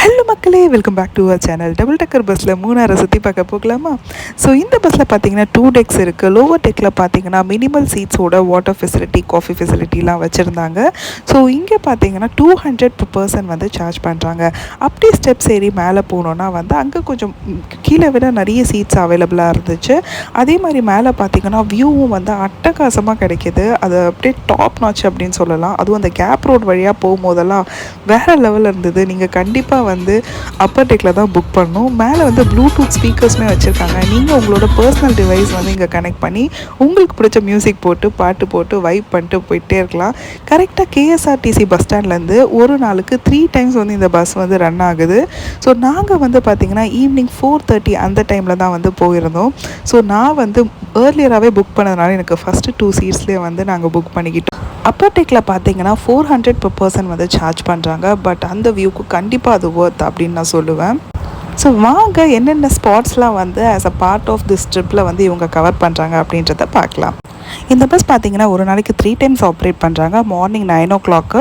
Hello மக்களே, welcome back to our channel. Double decker பஸ்ஸில் மூணாரை சுற்றி பார்க்க போகலாமா? ஸோ இந்த பஸ்ஸில் பார்த்தீங்கன்னா 2 டெக்ஸ் இருக்குது. லோவர் டெக்கில் பார்த்தீங்கன்னா மினிமல் சீட்ஸோட வாட்டர் ஃபெசிலிட்டி, காஃபி ஃபெசிலிட்டிலாம் வச்சுருந்தாங்க. ஸோ இங்கே பார்த்தீங்கன்னா 200 per person வந்து சார்ஜ் பண்ணுறாங்க. அப்படியே ஸ்டெப்ஸ் ஏறி மேலே போனோன்னா வந்து அங்கே கொஞ்சம் கீழே விட நிறைய சீட்ஸ் அவைலபிளாக இருந்துச்சு. அதே மாதிரி மேலே பார்த்தீங்கன்னா வியூவும் வந்து அட்டகாசமாக கிடைக்கிது. அது அப்படியே டாப் நாச் அப்படின்னு சொல்லலாம். அதுவும் அந்த கேப் ரோட் வழியாக போகும்போதெல்லாம் வேறு லெவலில் இருந்தது. நீங்கள் கண்டிப்பாக வந்து அப்பர் டெக்கில் தான் புக் பண்ணணும். மேலே வந்து ப்ளூடூத் ஸ்பீக்கர்ஸுமே வச்சுருக்காங்க. நீங்கள் உங்களோட பர்சனல் டிவைஸ் வந்து இங்கே கனெக்ட் பண்ணி உங்களுக்கு பிடிச்ச மியூசிக் போட்டு பாட்டு போட்டு வைப் பண்ணிட்டு போயிட்டே இருக்கலாம். கரெக்டாக கேஎஸ்ஆர்டிசி பஸ் ஸ்டாண்ட்லேருந்து ஒரு நாளுக்கு 3 times வந்து இந்த பஸ் வந்து ரன் ஆகுது. ஸோ நாங்கள் வந்து பார்த்திங்கன்னா ஈவினிங் 4:30 அந்த டைமில் தான் வந்து போயிருந்தோம். ஸோ நான் வந்து ஏர்லியராகவே புக் பண்ணதுனால எனக்கு ஃபஸ்ட்டு 2 சீட்ஸ்லேயே வந்து நாங்கள் புக் பண்ணிக்கிட்டோம். அப்பர் டெக்கில் பார்த்தீங்கன்னா 400 per person வந்து சார்ஜ் பண்ணுறாங்க. பட் அந்த வியூக்கு கண்டிப்பாக அது ஒர்த் அப்படின்னு நான் சொல்லுவேன். ஸோ வாங்க என்னென்ன ஸ்பாட்ஸ்லாம் வந்து as a part of this ட்ரிப்பில் வந்து இவங்க கவர் பண்ணுறாங்க அப்படின்றத பார்க்கலாம். இந்த பஸ் பார்த்திங்கன்னா ஒரு நாளைக்கு 3 times ஆப்ரேட் பண்ணுறாங்க. மார்னிங் 9 o'clock,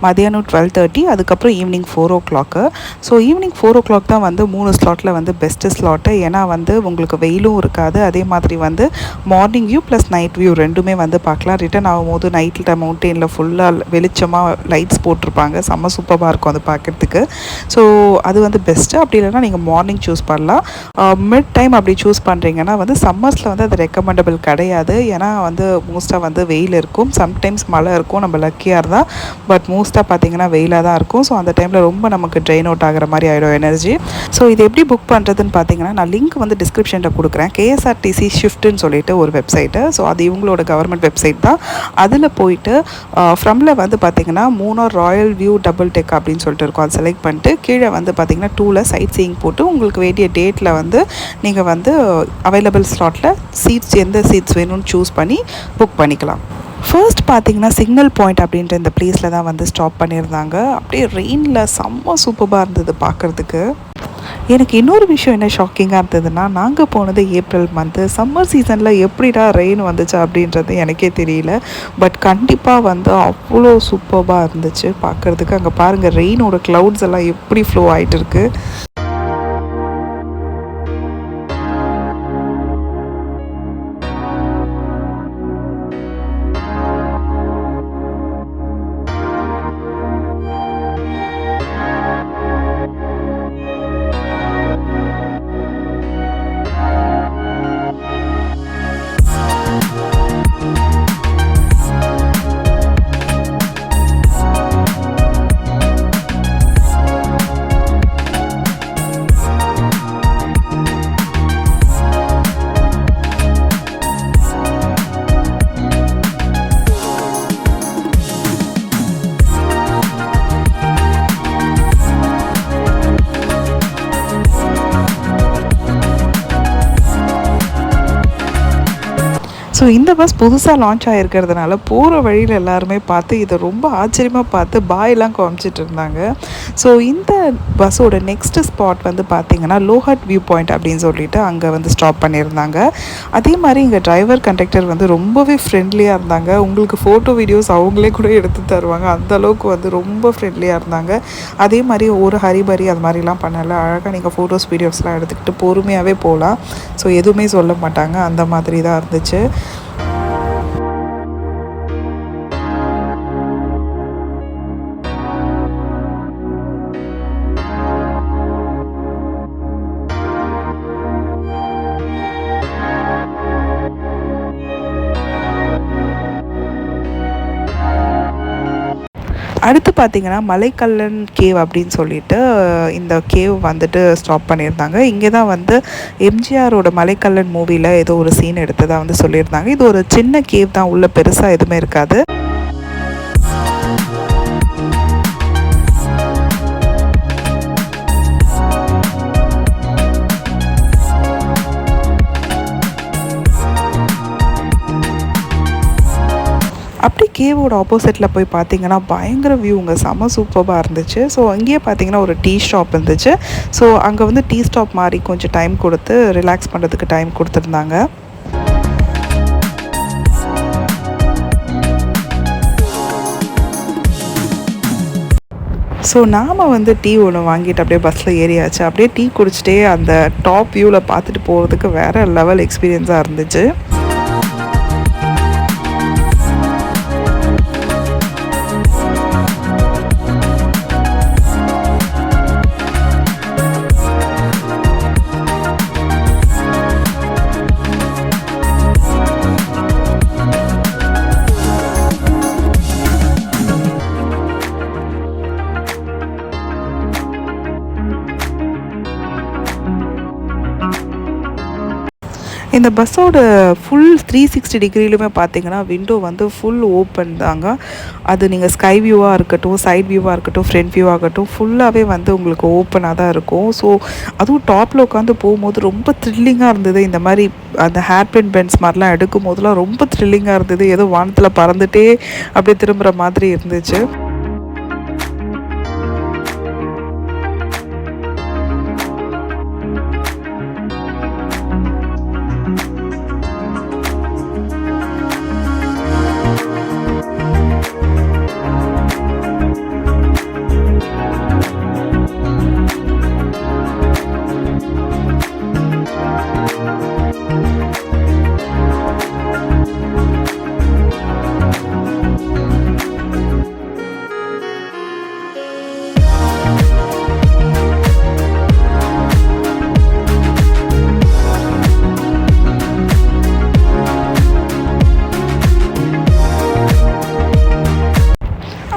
மதியானம் 12:30, அதுக்கப்புறம் evening 4 o'clock. So evening 4 o'clock தான் வந்து 3 ஸ்லாட்டில் வந்து பெஸ்ட்டு ஸ்லாட்டு. ஏன்னா வந்து உங்களுக்கு வெயிலும் இருக்காது. அதே மாதிரி வந்து morning view plus night view ரெண்டுமே வந்து பார்க்கலாம். ரிட்டன் ஆகும்போது நைட்டில் மவுண்டெயினில் ஃபுல்லாக வெளிச்சமாக லைட்ஸ் போட்டிருப்பாங்க. செம்ம சூப்பராக இருக்கும் அது பார்க்குறதுக்கு. ஸோ அது வந்து பெஸ்ட்டு. அப்படி இல்லைனா நீங்கள் மார்னிங் சூஸ் பண்ணலாம். மிட் டைம் அப்படி சூஸ் பண்ணுறீங்கன்னா வந்து சம்மர்ஸில் வந்து அது ரெக்கமெண்டபிள் கிடையாது. ஏன்னா வந்து மோஸ்ட்டாக வந்து வெயில் இருக்கும், சம்டைம்ஸ் மழை இருக்கும். நம்ம லக்கியாக இருந்தால். பட் மோஸ்ட்டாக பார்த்திங்கன்னா வெயிலாக தான் இருக்கும். ஸோ அந்த டைமில் ரொம்ப நமக்கு ட்ரெயின் அவுட் ஆகிற மாதிரி ஆகிடும் எனர்ஜி. ஸோ இது எப்படி புக் பண்ணுறதுன்னு பார்த்தீங்கன்னா நான் லிங்க் வந்து டிஸ்கிரிப்ஷனில் கொடுக்குறேன். கேஎஸ்ஆர்டிசி ஷிஃப்ட்டுன்னு சொல்லிட்டு ஒரு வெப்சைட்டு. ஸோ அது இவங்களோட கவர்மெண்ட் வெப்சைட் தான். அதில் போயிட்டு ஃப்ரம்ல வந்து பார்த்திங்கன்னா Munnar Royal view double tech அப்படின்னு சொல்லிட்டு இருக்கும். அது செலக்ட் பண்ணிட்டு கீழே வந்து பார்த்திங்கன்னா 2ல் சைட் சீயிங் போட்டு உங்களுக்கு வேண்டிய டேட்டில் வந்து நீங்கள் வந்து அவைலபிள் ஸ்லாட்டில் சீட்ஸ் எந்த சீட்ஸ் வேணும்னு சூஸ் பண்ணி புக் பண்ணிக்கலாம். ஃபர்ஸ்ட் பார்த்தீங்கன்னா சிக்னல் பாயிண்ட் அப்படின்ற இந்த ப்ளேஸில் தான் வந்து ஸ்டாப் பண்ணியிருந்தாங்க. அப்படியே ரெயினில் செம்ம சூப்பராக இருந்தது பார்க்குறதுக்கு. எனக்கு இன்னொரு விஷயம் என்ன ஷாக்கிங்காக இருந்ததுன்னா, நாங்கள் போனது ஏப்ரல் மந்த்து. சம்மர் சீசனில் எப்படிடா ரெயின் வந்துச்சு அப்படின்றது எனக்கே தெரியல. பட் கண்டிப்பாக வந்து அவ்வளோ சூப்பராக இருந்துச்சு பார்க்குறதுக்கு. அங்கே பாருங்கள் ரெயினோட க்ளவுட்ஸ் எல்லாம் எப்படி ஃப்ளோ ஆகிட்டு இருக்குது. ஸோ இந்த பஸ் புதுசாக லான்ச் ஆகிருக்கிறதுனால போகிற வழியில் எல்லாருமே பார்த்து இதை ரொம்ப ஆச்சரியமாக பார்த்து பாயெல்லாம் காமிச்சிட்டு இருந்தாங்க. ஸோ இந்த பஸ்ஸோட நெக்ஸ்ட்டு ஸ்பாட் வந்து பார்த்திங்கன்னா லோஹட் வியூ பாயிண்ட் அப்படின்னு சொல்லிட்டு அங்கே வந்து ஸ்டாப் பண்ணியிருந்தாங்க. அதே மாதிரி இங்கே டிரைவர் கண்டக்டர் வந்து ரொம்பவே ஃப்ரெண்ட்லியாக இருந்தாங்க. உங்களுக்கு ஃபோட்டோ வீடியோஸ் அவங்களே கூட எடுத்து தருவாங்க. அந்தளவுக்கு வந்து ரொம்ப ஃப்ரெண்ட்லியாக இருந்தாங்க. அதே மாதிரி ஒரு ஹரிபரி அது மாதிரிலாம் பண்ணலை. அழகாக நீங்கள் ஃபோட்டோஸ் வீடியோஸ்லாம் எடுத்துக்கிட்டு பொறுமையாகவே போகலாம். ஸோ எதுவுமே சொல்ல மாட்டாங்க. அந்த மாதிரி தான் இருந்துச்சு. அடுத்து பார்த்திங்கன்னா மலைக்கல்லன் கேவ் அப்படின்னு சொல்லிட்டு இந்த கேவ் வந்துட்டு ஸ்டாப் பண்ணியிருந்தாங்க. இங்கே தான் வந்து எம்ஜிஆரோட மலைக்கல்லன் மூவியில் ஏதோ ஒரு சீன் எடுத்ததாக வந்து சொல்லியிருந்தாங்க. இது ஒரு சின்ன கேவ் தான், உள்ள பெருசாக எதுவுமே இருக்காது. அப்படி கேவோட ஆப்போசிட்டில் போய் பார்த்தீங்கன்னா பயங்கர வியூங்க, செம்ம சூப்பராக இருந்துச்சு. ஸோ அங்கேயே பார்த்தீங்கன்னா ஒரு டீ ஷாப் இருந்துச்சு. ஸோ அங்கே வந்து டீ ஸ்டாப் மாதிரி கொஞ்சம் டைம் கொடுத்து ரிலாக்ஸ் பண்ணுறதுக்கு டைம் கொடுத்துருந்தாங்க. ஸோ நாம் வந்து டீ ஒன்று வாங்கிட்டு அப்படியே பஸ்ஸில் ஏறியாச்சு. அப்படியே டீ குடிச்சிட்டே அந்த டாப் வியூவில் பார்த்துட்டு போகிறதுக்கு வேறு லெவல் எக்ஸ்பீரியன்ஸாக இருந்துச்சு. இந்த பஸ்ஸோட ஃபுல் 360 டிகிரிலுமே பார்த்தீங்கன்னா விண்டோ வந்து ஃபுல் ஓப்பன் தாங்க. அது நீங்கள் ஸ்கை வியூவாக இருக்கட்டும், சைட் வியூவாக இருக்கட்டும், ஃப்ரண்ட் வியூவாக இருக்கட்டும், ஃபுல்லாகவே வந்து உங்களுக்கு ஓப்பனாக தான் இருக்கும். ஸோ அதுவும் டாப்பில் உட்காந்து போகும்போது ரொம்ப த்ரில்லிங்காக இருந்தது. இந்த மாதிரி அந்த ஹேர் பின் பென்ஸ் மாதிரிலாம் எடுக்கும் போதெல்லாம் ரொம்ப த்ரில்லிங்காக இருந்தது. ஏதோ வானத்தில் பறந்துகிட்டே அப்படியே திரும்புகிற மாதிரி இருந்துச்சு.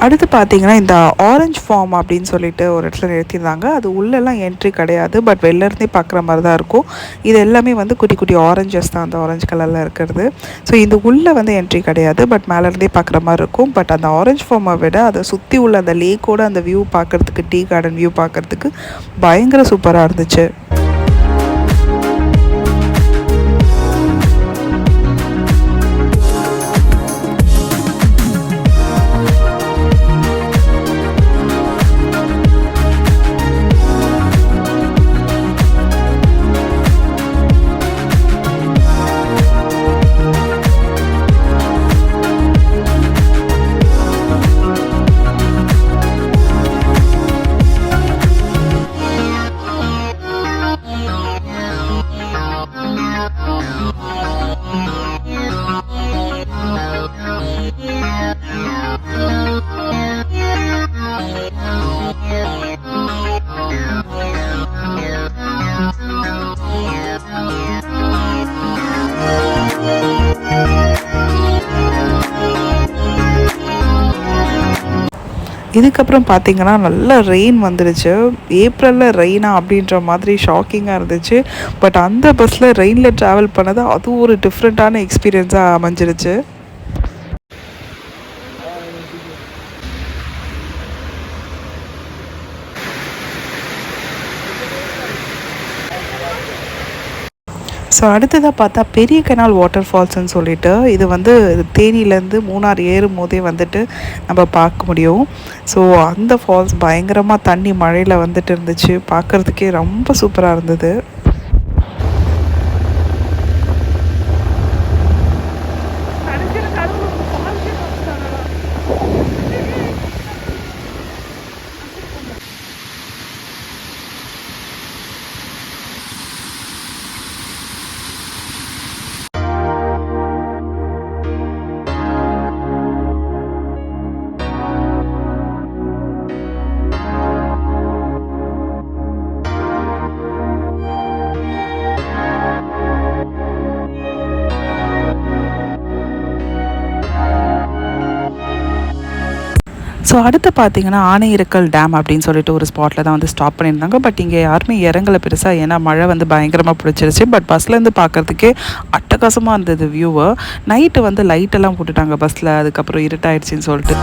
அடுத்து பார்த்தீங்கன்னா இந்த ஆரஞ்ச் ஃபார்ம் அப்படின்னு சொல்லிட்டு ஒரு இடத்துல நிறுத்தியிருந்தாங்க. அது உள்ளெல்லாம் என்ட்ரி கிடையாது, பட் வெளிலேருந்தே பார்க்குற மாதிரி தான் இருக்கும். இது எல்லாமே வந்து குட்டி குட்டி ஆரஞ்சஸ் தான், அந்த ஆரஞ்சு கலரில் இருக்கிறது. ஸோ இந்த உள்ளே வந்து என்ட்ரி கிடையாது, பட் மேலேருந்தே பார்க்குற மாதிரி இருக்கும். பட் அந்த ஆரஞ்ச் ஃபார்மை விட அதை சுற்றி உள்ள அந்த லேக்கோட அந்த வியூ பார்க்குறதுக்கு, டீ கார்டன் வியூ பார்க்குறதுக்கு பயங்கர சூப்பராக இருந்துச்சு. இதுக்கப்புறம் பார்த்தீங்கன்னா நல்ல ரெயின் வந்துடுச்சு. ஏப்ரலில் ரெயினா அப்படின்ற மாதிரி ஷாக்கிங்காக இருந்துச்சு. பட் அந்த பஸ்ஸில் ரெயினில் ட்ராவல் பண்ணது அது ஒரு டிஃப்ரெண்ட்டான எக்ஸ்பீரியன்ஸாக அமைஞ்சிருச்சு. ஸோ அடுத்ததாக பார்த்தா பெரிய கெனால் வாட்டர் ஃபால்ஸ்ன்னு சொல்லிட்டு, இது வந்து தேனியிலேருந்து மூணார் ஏறும் போதே வந்துட்டு நம்ம பார்க்க முடியும். ஸோ அந்த ஃபால்ஸ் பயங்கரமாக தண்ணி மழையில் வந்துட்டு இருந்துச்சு. பார்க்குறதுக்கே ரொம்ப சூப்பராக இருந்தது. ஸோ அடுத்து பார்த்தீங்கன்னா ஆனையிறக்கல் டேம் அப்படின்னு சொல்லிட்டு ஒரு ஸ்பாட்டில் தான் வந்து ஸ்டாப் பண்ணியிருந்தாங்க. பட் இங்கே யாருமே இறங்கலை பெருசாக, ஏன்னா மழை வந்து பயங்கரமாக பிடிச்சிருச்சு. பட் பஸ்லேருந்து பார்க்குறதுக்கே அட்டகாசமாக இருந்தது வியூவை. நைட்டு வந்து லைட்டெல்லாம் போட்டுட்டாங்க பஸ்ஸில், அதுக்கப்புறம் இருட்டாயிடுச்சின்னு சொல்லிட்டு.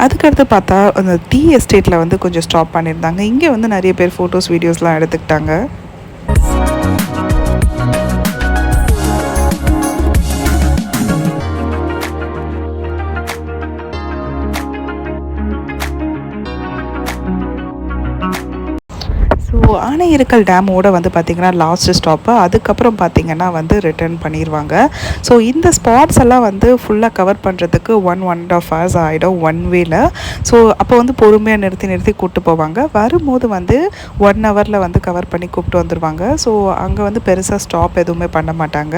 அதுக்கடுத்து பார்த்தா அந்த டீ எஸ்டேட்டில் வந்து கொஞ்சம் ஸ்டாப் பண்ணியிருந்தாங்க. இங்கே வந்து நிறைய பேர் ஃபோட்டோஸ் வீடியோஸ்லாம் எடுத்துக்கிட்டாங்க. ஸோ ஆனையிறக்கல் டேமோட வந்து பார்த்திங்கன்னா லாஸ்ட் ஸ்டாப்பு. அதுக்கப்புறம் பார்த்திங்கன்னா வந்து ரிட்டர்ன் பண்ணிடுவாங்க. ஸோ இந்த ஸ்பாட்ஸ் எல்லாம் வந்து ஃபுல்லாக கவர் பண்ணுறதுக்கு 1.5 hours ஆகிடும் ஒன் வேல. ஸோ அப்போ வந்து பொறுமையாக நிறுத்தி நிறுத்தி கூப்பிட்டு போவாங்க. வரும்போது வந்து 1 hourல வந்து கவர் பண்ணி கூப்பிட்டு வந்துடுவாங்க. ஸோ அங்கே வந்து பெருசாக ஸ்டாப் எதுவுமே பண்ண மாட்டாங்க.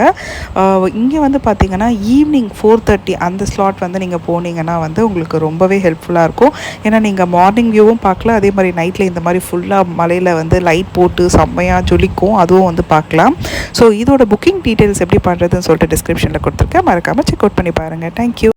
இங்கே வந்து பார்த்திங்கன்னா ஈவினிங் 4:30 அந்த ஸ்லாட் வந்து நீங்கள் போனீங்கன்னா வந்து உங்களுக்கு ரொம்பவே ஹெல்ப்ஃபுல்லாக இருக்கும். ஏன்னா நீங்கள் மார்னிங் வியூவும் பார்க்கலாம், அதே மாதிரி நைட்டில் இந்த மாதிரி ஃபுல்லாக மலையில் வந்து லைட் போட்டு செம்மையாக ஜொலிக்கும், அதுவும் வந்து பார்க்கலாம். ஸோ இதோட புக்கிங் டீட்டெயில்ஸ் எப்படி பண்ணுறதுன்னு சொல்லிட்டு டிஸ்கிரிப்ஷனில் கொடுத்துருக்கேன், மறக்காமல் செக் அவுட் பண்ணி பாருங்கள். தேங்க்யூ.